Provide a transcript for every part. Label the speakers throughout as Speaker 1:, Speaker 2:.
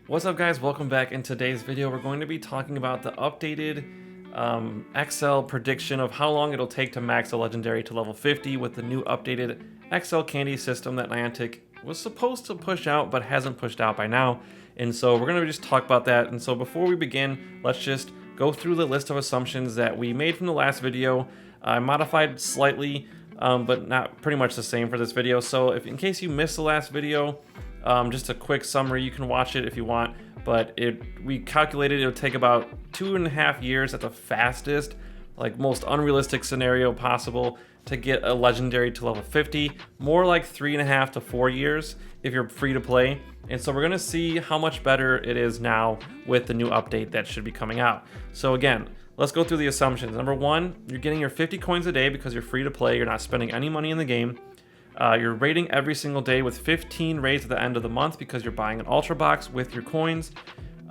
Speaker 1: What's up guys, welcome back. In today's video we're going to be talking about the updated XL prediction of how long it'll take to max a legendary to level 50 with the new updated XL candy system that Niantic was supposed to push out but hasn't pushed out by now. And so we're going to just talk about that. And so before we begin, let's just go through the list of assumptions that we made from the last video. I modified slightly, but not pretty much the same for this video. So if in case you missed the last video, just a quick summary, you can watch it if you want, but we calculated it would take about 2.5 years at the fastest, like most unrealistic scenario possible, to get a legendary to level 50, more like 3.5 to 4 years if you're free to play. And so we're gonna see how much better it is now with the new update that should be coming out. So again, let's go through the assumptions. Number one, you're getting your 50 coins a day because you're free to play, you're not spending any money in the game. You're raiding every single day with 15 raids at the end of the month because you're buying an ultra box with your coins.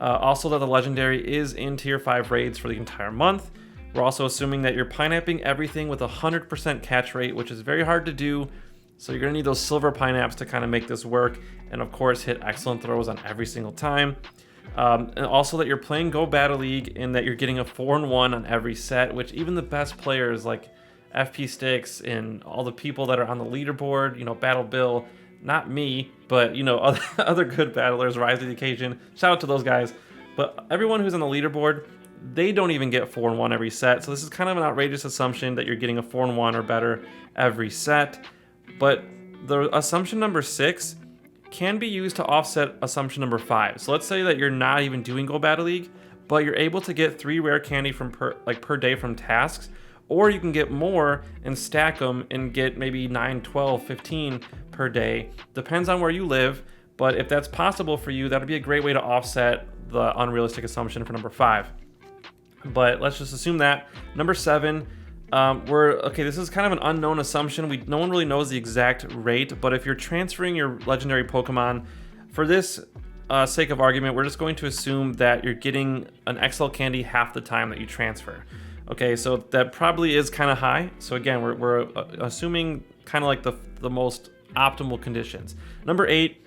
Speaker 1: Also that the legendary is in tier 5 raids for the entire month. We're also assuming that you're pineapping everything with 100% catch rate, which is very hard to do. So you're gonna need those silver pineapps to kind of make this work. And of course hit excellent throws on every single time. And also that you're playing Go Battle League and that you're getting a 4-1 on every set, which even the best players like FP Sticks and all the people that are on the leaderboard, you know, Battle Bill, not me, but you know, other good battlers rise to the occasion. Shout out to those guys. But everyone who's on the leaderboard, they don't even get 4-1 every set. So this is kind of an outrageous assumption that you're getting a 4-1 or better every set. But the assumption number 6 can be used to offset assumption number 5. So let's say that you're not even doing Go Battle League, but you're able to get 3 rare candy from per day from tasks. Or you can get more and stack them and get maybe 9, 12, 15 per day. Depends on where you live, but if that's possible for you, that would be a great way to offset the unrealistic assumption for number 5. But let's just assume that. Number 7, okay, this is kind of an unknown assumption. No one really knows the exact rate, but if you're transferring your legendary Pokemon, for this sake of argument, we're just going to assume that you're getting an XL candy half the time that you transfer. Okay, so that probably is kind of high. So again, we're assuming kind of like the most optimal conditions. Number 8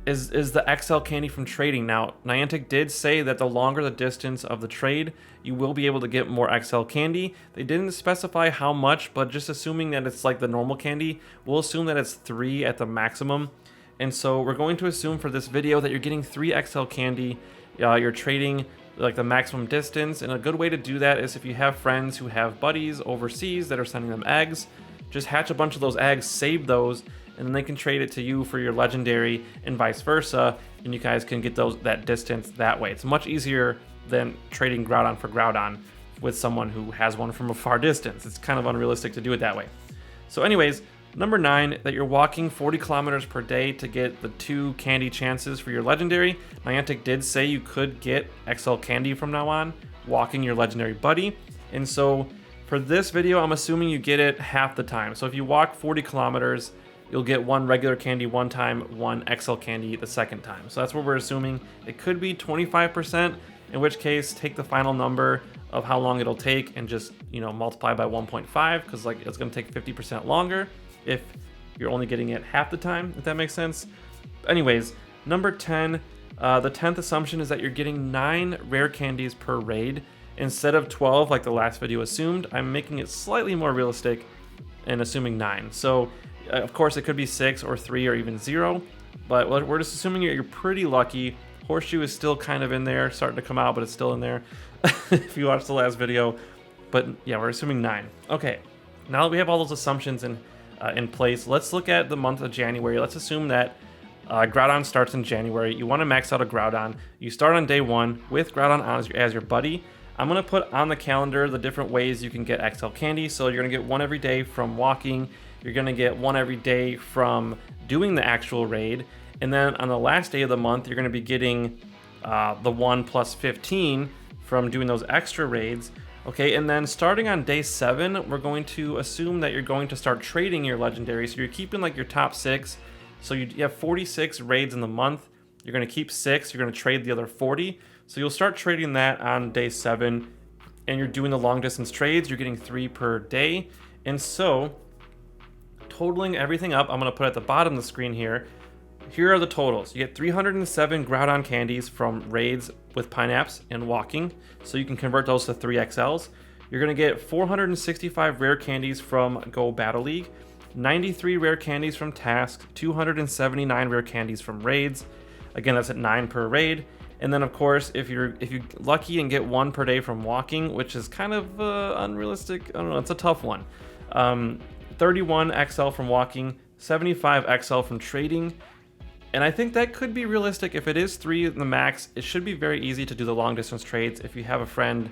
Speaker 1: is the XL candy from trading. Now, Niantic did say that the longer the distance of the trade, you will be able to get more XL candy. They didn't specify how much, but just assuming that it's like the normal candy, we'll assume that it's 3 at the maximum. And so we're going to assume for this video that you're getting 3 XL candy. You're trading like the maximum distance, and a good way to do that is if you have friends who have buddies overseas that are sending them eggs, just hatch a bunch of those eggs, save those, and then they can trade it to you for your legendary and vice versa, and you guys can get that distance that way. It's much easier than trading Groudon for Groudon with someone who has one from a far distance. It's kind of unrealistic to do it that way. So anyways, number 9, that you're walking 40 kilometers per day to get the 2 candy chances for your legendary. Niantic did say you could get XL candy from now on, walking your legendary buddy. And so for this video, I'm assuming you get it half the time. So if you walk 40 kilometers, you'll get 1 regular candy one time, 1 XL candy the second time. So that's what we're assuming. It could be 25%, in which case take the final number of how long it'll take and just, you know, multiply by 1.5, because like it's going to take 50% longer if you're only getting it half the time, if that makes sense. Anyways, number 10, the 10th assumption is that you're getting 9 rare candies per raid instead of 12 like the last video assumed. I'm making it slightly more realistic and assuming 9. So of course it could be 6 or 3 or even 0, but we're just assuming you're pretty lucky. Horseshoe is still kind of in there, starting to come out, but it's still in there if you watched the last video. But yeah, we're assuming 9. Okay, now that we have all those assumptions in place, let's look at the month of January. Let's assume that Groudon starts in January. You want to max out a Groudon. You start on day 1 with Groudon as your buddy. I'm going to put on the calendar the different ways you can get XL candy. So you're going to get 1 every day from walking. You're going to get 1 every day from doing the actual raid. And then on the last day of the month, you're going to be getting the 1 plus 15 from doing those extra raids. Okay, and then starting on day 7, we're going to assume that you're going to start trading your legendary. So you're keeping like your top 6. So you have 46 raids in the month. You're going to keep 6. You're going to trade the other 40. So you'll start trading that on day 7. And you're doing the long distance trades. You're getting 3 per day. And so totaling everything up, I'm going to put at the bottom of the screen here. here are the totals. You get 307 Groudon candies from raids with Pineapps and walking, so you can convert those to 3XLs. You're going to get 465 rare candies from Go Battle League, 93 rare candies from tasks, 279 rare candies from raids. Again, that's at 9 per raid. And then, of course, if you're lucky and get 1 per day from walking, which is kind of unrealistic. I don't know, it's a tough one. 31 XL from walking, 75 XL from trading. And I think that could be realistic. If it is 3 in the max, it should be very easy to do the long distance trades if you have a friend.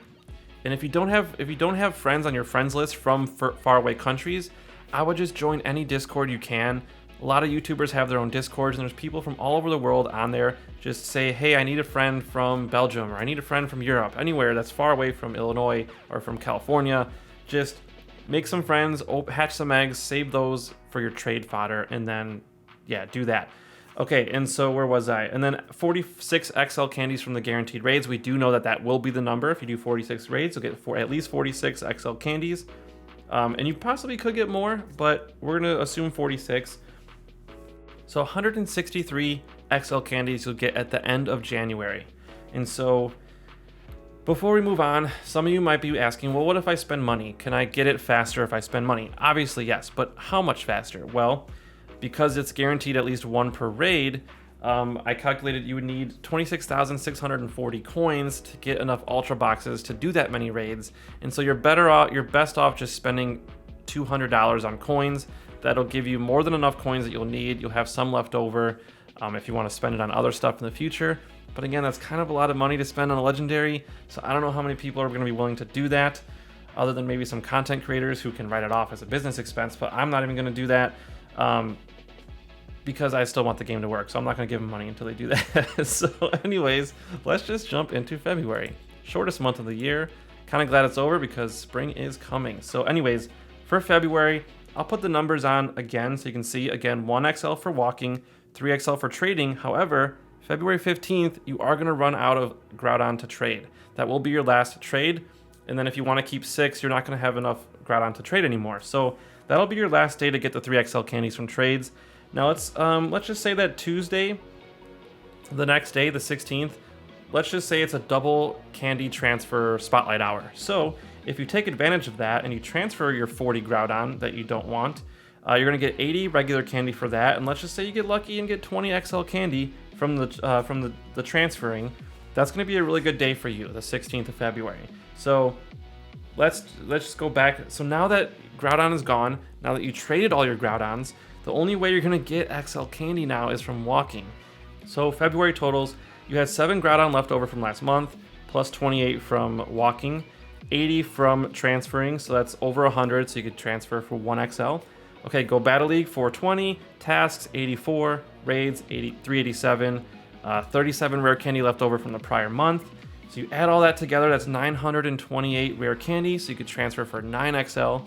Speaker 1: And if you don't have friends on your friends list from faraway countries, I would just join any Discord you can. A lot of YouTubers have their own Discords, and there's people from all over the world on there. Just say, hey, I need a friend from Belgium, or I need a friend from Europe, anywhere that's far away from Illinois or from California. Just make some friends, hatch some eggs, save those for your trade fodder, and then, yeah, do that. Okay, and so where was I? And then 46 XL candies from the guaranteed raids. We do know that that will be the number. If you do 46 raids, you'll get at least 46 XL candies. And you possibly could get more, but we're going to assume 46. So 163 XL candies you'll get at the end of January. And so before we move on, some of you might be asking, well, what if I spend money? Can I get it faster if I spend money? Obviously, yes, but how much faster? Well, because it's guaranteed at least 1 per raid, I calculated you would need 26,640 coins to get enough Ultra Boxes to do that many raids. And so you're best off just spending $200 on coins. That'll give you more than enough coins that you'll need. You'll have some left over if you want to spend it on other stuff in the future. But again, that's kind of a lot of money to spend on a legendary, so I don't know how many people are going to be willing to do that, other than maybe some content creators who can write it off as a business expense, but I'm not even going to do that because I still want the game to work, so I'm not going to give them money until they do that. So anyways, let's just jump into February. Shortest month of the year. Kind of glad it's over because spring is coming. So anyways, for February, I'll put the numbers on again so you can see. Again, 1XL for walking, 3XL for trading. However, February 15th, you are going to run out of Groudon to trade. That will be your last trade. And then if you want to keep 6, you're not going to have enough Groudon to trade anymore. So that'll be your last day to get the 3XL candies from trades. Now let's just say that Tuesday, the next day, the 16th, let's just say it's a double candy transfer spotlight hour. So if you take advantage of that and you transfer your 40 Groudon that you don't want, you're going to get 80 regular candy for that. And let's just say you get lucky and get 20 XL candy from the transferring. That's going to be a really good day for you, the 16th of February. So let's just go back. So now that Groudon is gone, now that you traded all your Groudons, the only way you're going to get XL candy now is from walking. So February totals, you had 7 Groudon left over from last month, plus 28 from walking, 80 from transferring, so that's over 100, so you could transfer for 1 XL. Okay, Go Battle League, 420, tasks, 84, raids, 387, 37 rare candy left over from the prior month. So you add all that together, that's 928 rare candy, so you could transfer for 9 XL.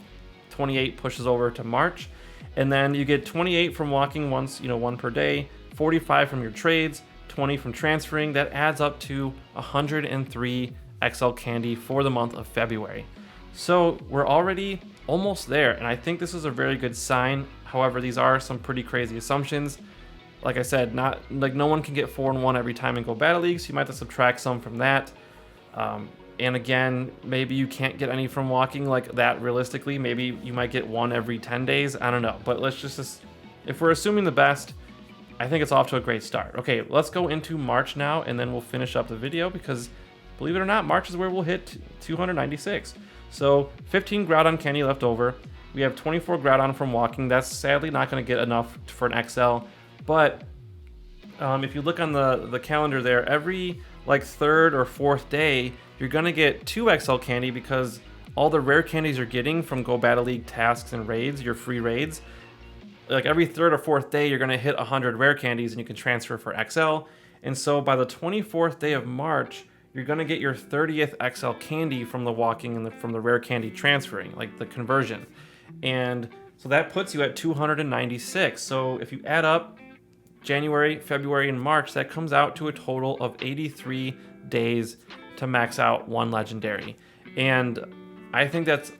Speaker 1: 28 pushes over to March. And then you get 28 from walking once, 1 per day, 45 from your trades, 20 from transferring. That adds up to 103 XL candy for the month of February. So we're already almost there, and I think this is a very good sign. However, these are some pretty crazy assumptions. Like I said, not like no one can get 4 and 1 every time in Go Battle League, so you might have to subtract some from that. And again, maybe you can't get any from walking like that realistically. Maybe you might get 1 every 10 days. I don't know. But let's just, if we're assuming the best, I think it's off to a great start. Okay, let's go into March now, and then we'll finish up the video because, believe it or not, March is where we'll hit 296. So 15 Groudon candy left over. We have 24 Groudon from walking. That's sadly not going to get enough for an XL. But if you look on the calendar there, every like 3rd or 4th day, you're going to get 2 XL candy because all the rare candies you're getting from Go Battle League tasks and raids, your free raids, like every 3rd or 4th day, you're going to hit 100 rare candies and you can transfer for XL. And so by the 24th day of March, you're going to get your 30th XL candy from the walking and from the rare candy transferring, like the conversion. And so that puts you at 296. So if you add up January, February, and March, that comes out to a total of 83 days to max out 1 legendary. And I think that's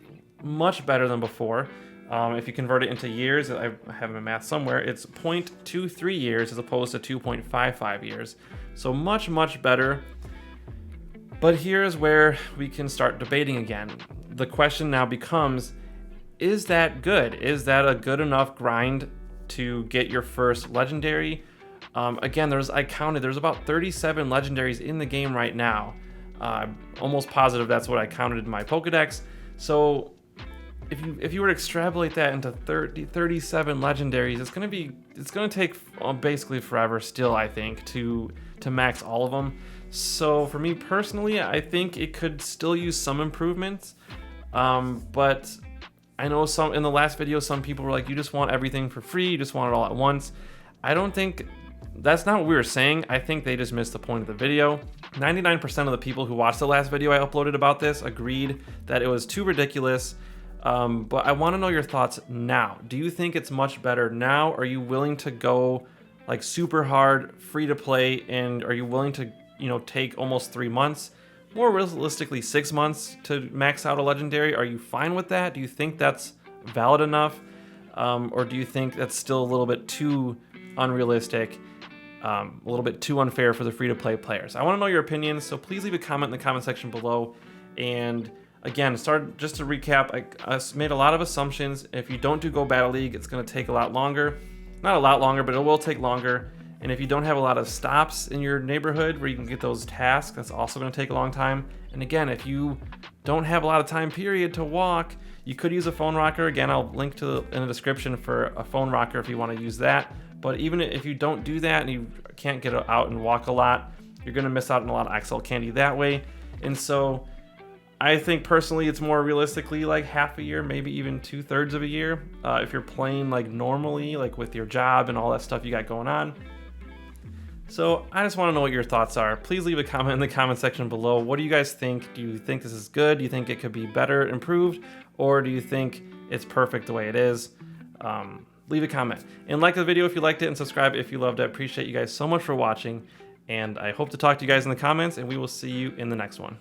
Speaker 1: much better than before. If you convert it into years, I have my math somewhere, it's 0.23 years as opposed to 2.55 years. So much, much better. But here's where we can start debating again. The question now becomes, is that good? Is that a good enough grind to get your first legendary? Again, I counted, there's about 37 legendaries in the game right now. Almost positive that's what I counted in my Pokedex. So if you were to extrapolate that into 37 legendaries, it's gonna take basically forever still, I think, to max all of them. So for me personally, I think it could still use some improvements. But I know in the last video, some people were like, you just want everything for free, you just want it all at once. I don't think that's not what we were saying. I think they just missed the point of the video. 99% of the people who watched the last video I uploaded about this agreed that it was too ridiculous. But I want to know your thoughts now. Do you think it's much better now? Are you willing to go like super hard, free to play, and are you willing to, take almost 3 months, more realistically 6 months to max out a legendary? Are you fine with that? Do you think that's valid enough? Or do you think that's still a little bit too unrealistic, a little bit too unfair for the free-to-play players? I want to know your opinions, so please leave a comment in the comment section below. And again, just to recap, I made a lot of assumptions. If you don't do Go Battle League, it's going to take a lot longer. Not a lot longer, but it will take longer. And if you don't have a lot of stops in your neighborhood where you can get those tasks, that's also going to take a long time. And again, if you don't have a lot of time period to walk, you could use a phone rocker. Again, I'll link in the description for a phone rocker if you want to use that. But even if you don't do that and you can't get out and walk a lot, you're going to miss out on a lot of XL candy that way. And so I think personally it's more realistically like half a year, maybe even 2/3 of a year, if you're playing like normally, like with your job and all that stuff you got going on. So I just want to know what your thoughts are. Please leave a comment in the comment section below. What do you guys think? Do you think this is good? Do you think it could be better, improved? Or do you think it's perfect the way it is? Leave a comment. And like the video if you liked it, and subscribe if you loved it. I appreciate you guys so much for watching. And I hope to talk to you guys in the comments, and we will see you in the next one.